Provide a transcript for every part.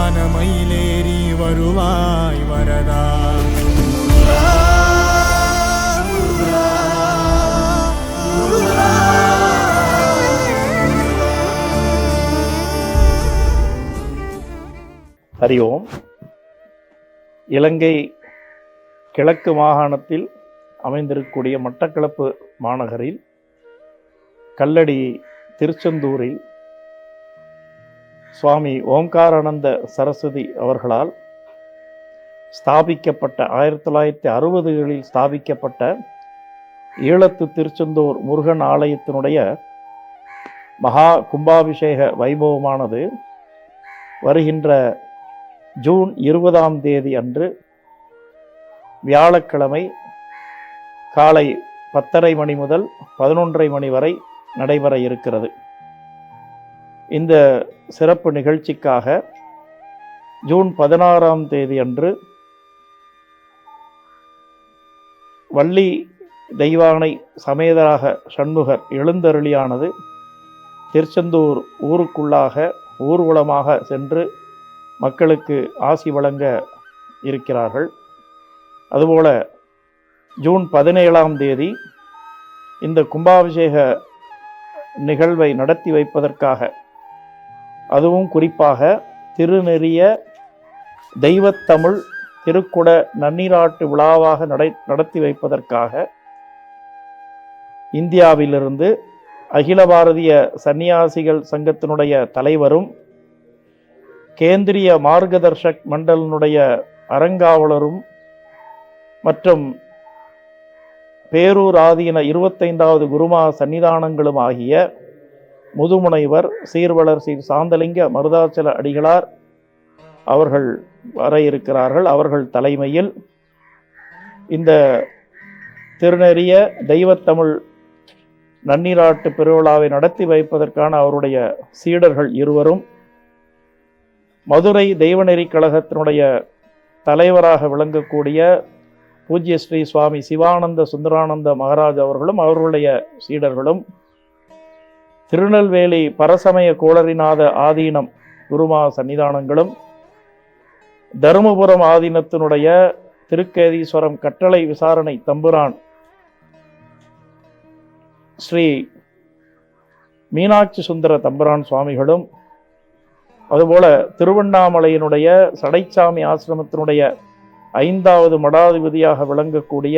வானமயிலேறி வருவாய் வரதா. ஹரி ஓம். இலங்கை கிழக்கு மாகாணத்தில் அமைந்திருக்கக்கூடிய மட்டக்களப்பு மாநகரில் கல்லடி திருச்செந்தூரில் சுவாமி ஓம்காரானந்த சரஸ்வதி அவர்களால் ஸ்தாபிக்கப்பட்ட 1960களில் ஸ்தாபிக்கப்பட்ட ஈழத்து திருச்செந்தூர் முருகன் ஆலயத்தினுடைய மகா கும்பாபிஷேக வைபவமானது வருகின்ற ஜூன் 20ஆம் தேதி அன்று வியாழக்கிழமை காலை 10:30 மணி முதல் 11:30 மணி வரை நடைபெற இருக்கிறது. இந்த சிறப்பு நிகழ்ச்சிக்காக ஜூன் 16ஆம் தேதி அன்று வள்ளி தெய்வானை சமேதராக சண்முகர் எழுந்தருளியானது திருச்செந்தூர் ஊருக்குள்ளாக ஊர்வலமாக சென்று மக்களுக்கு ஆசி வழங்க இருக்கிறார்கள். அதுபோல ஜூன் 17ஆம் தேதி இந்த கும்பாபிஷேக நிகழ்வை நடத்தி வைப்பதற்காக, அதுவும் குறிப்பாக திருநெறிய தெய்வத்தமிழ் திருக்குட நன்னீராட்டு விழாவாக நடத்தி வைப்பதற்காக இந்தியாவிலிருந்து அகில பாரதிய சன்னியாசிகள் சங்கத்தினுடைய தலைவரும் கேந்திரிய மார்கதர்ஷக் மண்டலினுடைய அறங்காவலரும் மற்றும் பேரூர் ஆதீன 25வது குருமா சன்னிதானங்களும் ஆகிய முதுமுனைவர் சீர்வளர் சீர் சாந்தலிங்க மருதாச்சல அடிகளார் அவர்கள் வர இருக்கிறார்கள். அவர்கள் தலைமையில் இந்த திருநெறிய தெய்வத்தமிழ் நன்னீராட்டு பெருவிழாவை நடத்தி வைப்பதற்கான அவருடைய சீடர்கள் இருவரும் மதுரை தெய்வநெறி கழகத்தினுடைய தலைவராக விளங்கக்கூடிய பூஜ்ய ஸ்ரீ சுவாமி சிவானந்த சுந்தரானந்த மகாராஜ் அவர்களும் அவர்களுடைய சீடர்களும், திருநெல்வேலி பரசமய கோளரிநாத ஆதீனம் குருமா சன்னிதானங்களும், தருமபுரம் ஆதீனத்தினுடைய திருக்கேதீஸ்வரம் கட்டளை விசாரணை தம்புரான் ஸ்ரீ மீனாட்சி சுந்தர தம்புரான் சுவாமிகளும், அதுபோல திருவண்ணாமலையினுடைய சடைச்சாமி ஆசிரமத்தினுடைய 5வது மடாதிபதியாக விளங்கக்கூடிய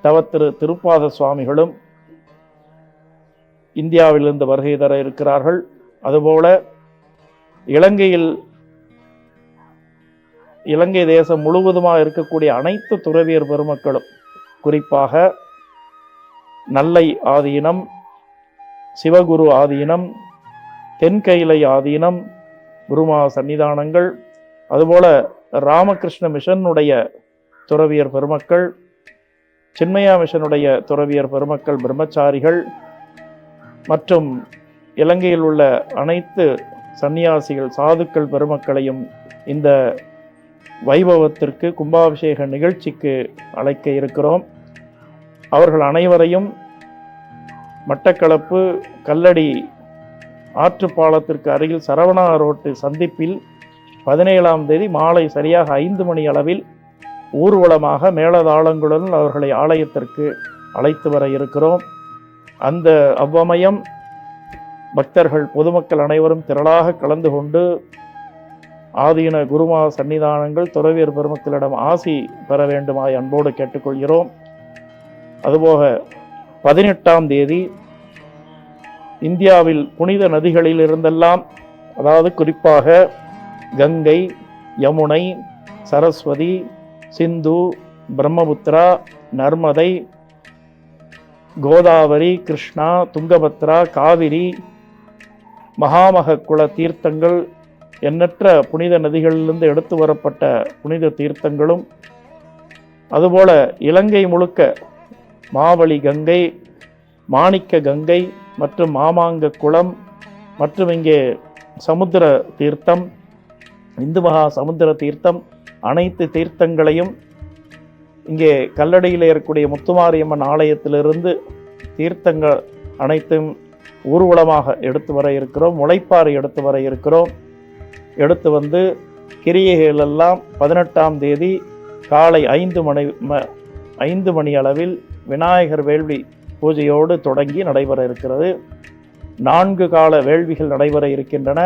தவத்திரு திருப்பாத சுவாமிகளும் இந்தியாவிலிருந்து வருகை தர இருக்கிறார்கள். அதுபோல இலங்கை தேசம் முழுவதுமாக இருக்கக்கூடிய அனைத்து துறவியர் பெருமக்களும், குறிப்பாக நல்லை ஆதீனம், சிவகுரு ஆதீனம், தென்கைலை ஆதீனம் குருமா சன்னிதானங்கள், அதுபோல ராமகிருஷ்ண மிஷனுடைய துறவியர் பெருமக்கள், சின்மயா மிஷனுடைய துறவியர் பெருமக்கள், பிரம்மச்சாரிகள் மற்றும் இலங்கையில் உள்ள அனைத்து சன்னியாசிகள் சாதுக்கள் பெருமக்களையும் இந்த வைபவத்திற்கு கும்பாபிஷேக நிகழ்ச்சிக்கு அழைக்க இருக்கிறோம். அவர்கள் அனைவரையும் மட்டக்களப்பு கல்லடி ஆற்றுப்பாலத்திற்கு அருகில் சரவணா ரோட்டு சந்திப்பில் 17ஆம் தேதி மாலை சரியாக 5 மணி அளவில் ஊர்வலமாக மேளதாளங்களுடன் அவர்களை ஆலயத்திற்கு அழைத்து வர இருக்கிறோம். அந்த அவ்வமயம் பக்தர்கள் பொதுமக்கள் அனைவரும் திரளாக கலந்து கொண்டு ஆதீன குருமா சன்னிதானங்கள் துறவியர் பெருமக்களிடம் ஆசி பெற வேண்டுமாய் அன்போடு கேட்டுக்கொள்கிறோம். அதுபோக 18ஆம் தேதி இந்தியாவில் புனித நதிகளில் இருந்தெல்லாம், அதாவது குறிப்பாக கங்கை, யமுனை, சரஸ்வதி, சிந்து, பிரம்மபுத்திரா, நர்மதை, கோதாவரி, கிருஷ்ணா, துங்கபத்ரா, காவிரி, மகாமகக்குள தீர்த்தங்கள், எண்ணற்ற புனித நதிகளிலிருந்து எடுத்து வரப்பட்ட புனித தீர்த்தங்களும், அதுபோல இலங்கை முழுக்க மாவலி கங்கை, மாணிக்க கங்கை மற்றும் மாமாங்க குளம் மற்றும் இங்கே சமுத்திர தீர்த்தம், இந்து மகா சமுத்திர தீர்த்தம், அனைத்து தீர்த்தங்களையும் இங்கே கல்லடியில் இருக்கக்கூடிய முத்துமாரியம்மன் ஆலயத்திலிருந்து தீர்த்தங்கள் அனைத்தும் ஊர்வலமாக எடுத்து வர இருக்கிறோம். முளைப்பாறை எடுத்து வர இருக்கிறோம். எடுத்து வந்து கிரியைகள் எல்லாம் 18ஆம் தேதி காலை 5 மணி அளவில் விநாயகர் வேள்வி பூஜையோடு தொடங்கி நடைபெற இருக்கிறது. 4 கால வேள்விகள் நடைபெற இருக்கின்றன.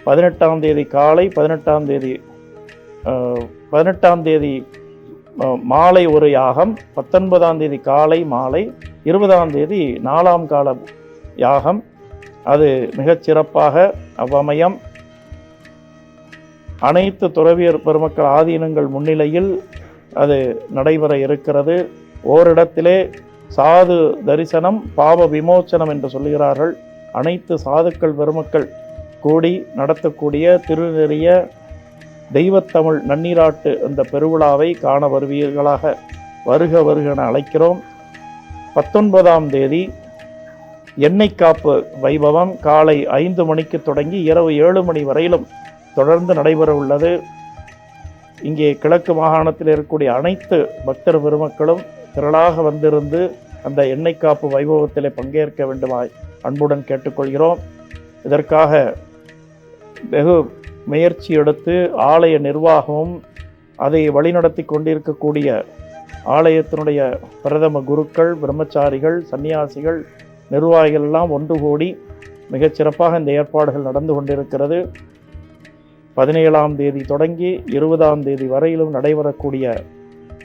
18ஆம் தேதி காலை, 18ஆம் தேதி மாலை ஒரு யாகம், 19ஆம் தேதி காலை மாலை, 20ஆம் தேதி 4ஆம் கால யாகம். அது மிகச் சிறப்பாக அவ்வமயம் அனைத்து துறவியர் பெருமக்கள் ஆதீனங்கள் முன்னிலையில் அது நடைபெற இருக்கிறது. ஓரிடத்திலே சாது தரிசனம் பாவ விமோச்சனம் என்று சொல்லுகிறார்கள். அனைத்து சாதுக்கள் பெருமக்கள் கூடி நடத்தக்கூடிய திருநெறிய தெய்வத்தமிழ் நன்னீராட்டு அந்த பெருவிழாவை காண வருவீர்களாக வருக வருகென அழைக்கிறோம். 19ஆம் தேதி எண்ணெய் காப்பு வைபவம் காலை 5 மணிக்கு தொடங்கி இரவு 7 மணி வரையிலும் தொடர்ந்து நடைபெற உள்ளது. இங்கே கிழக்கு மாகாணத்தில் இருக்கக்கூடிய அனைத்து பக்தர் பெருமக்களும் திரளாக வந்திருந்து அந்த எண்ணெய் காப்பு வைபவத்திலே பங்கேற்க வேண்டுமாய் அன்புடன் கேட்டுக்கொள்கிறோம். இதற்காக வெகு முயற்சி எடுத்து ஆலய நிர்வாகமும் அதை வழிநடத்தி கொண்டிருக்கக்கூடிய ஆலயத்தினுடைய பிரதம குருக்கள், பிரம்மச்சாரிகள், சன்னியாசிகள், நிர்வாகிகள் எல்லாம் ஒன்று கூடி மிகச் சிறப்பாக இந்த ஏற்பாடுகள் நடந்து கொண்டிருக்கிறது. 17ஆம் தேதி தொடங்கி 20ஆம் தேதி வரையிலும் நடைபெறக்கூடிய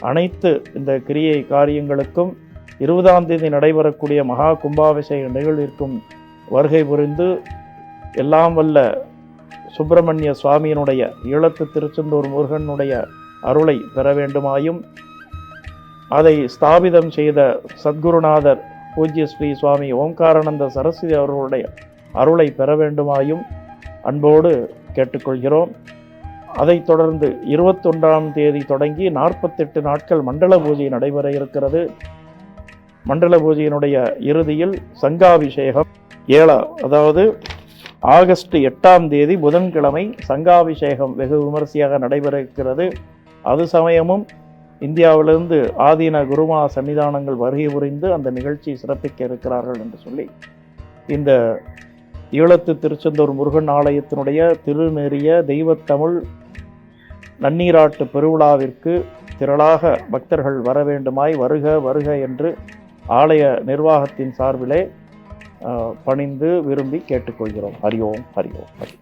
அனைத்து இந்த கிரியை காரியங்களுக்கும் 20ஆம் தேதி நடைபெறக்கூடிய மகா கும்பாபிஷேக நிகழ்விற்கும் வருகை புரிந்து எல்லாம் வல்ல சுப்பிரமணிய சுவாமியினுடைய ஈழத்து திருச்செந்தூர் முருகனுடைய அருளை பெற வேண்டுமாயும், அதை ஸ்தாபிதம் செய்த சத்குருநாதர் பூஜ்ய ஸ்ரீ சுவாமி ஓம்காரானந்த சரஸ்வதி அவர்களுடைய அருளை பெற வேண்டுமாயும் அன்போடு கேட்டுக்கொள்கிறோம். அதைத் தொடர்ந்து 21ஆம் தேதி தொடங்கி 48 நாட்கள் மண்டல பூஜை நடைபெற இருக்கிறது. மண்டல பூஜையினுடைய இறுதியில் சங்காபிஷேகம் அதாவது ஆகஸ்ட் 8ஆம் தேதி புதன்கிழமை சங்காபிஷேகம் வெகு விமரிசையாக நடைபெற இருக்கிறது. அது சமயமும் இந்தியாவிலிருந்து ஆதீன குருமா சன்னிதானங்கள் வருகை புரிந்து அந்த நிகழ்ச்சியை சிறப்பிக்க இருக்கிறார்கள் என்று சொல்லி இந்த ஈழத்து திருச்செந்தூர் முருகன் ஆலயத்தினுடைய திருநெறிய தெய்வத்தமிழ் நன்னீராட்டு பெருவிழாவிற்கு திரளாக பக்தர்கள் வர வேண்டுமாய் வருக வருக என்று ஆலய நிர்வாகத்தின் சார்பிலே பணிந்து விரும்பி கேட்டுக்கொள்கிறோம். ஹரி ஓம், ஹரி ஓம், ஹரி.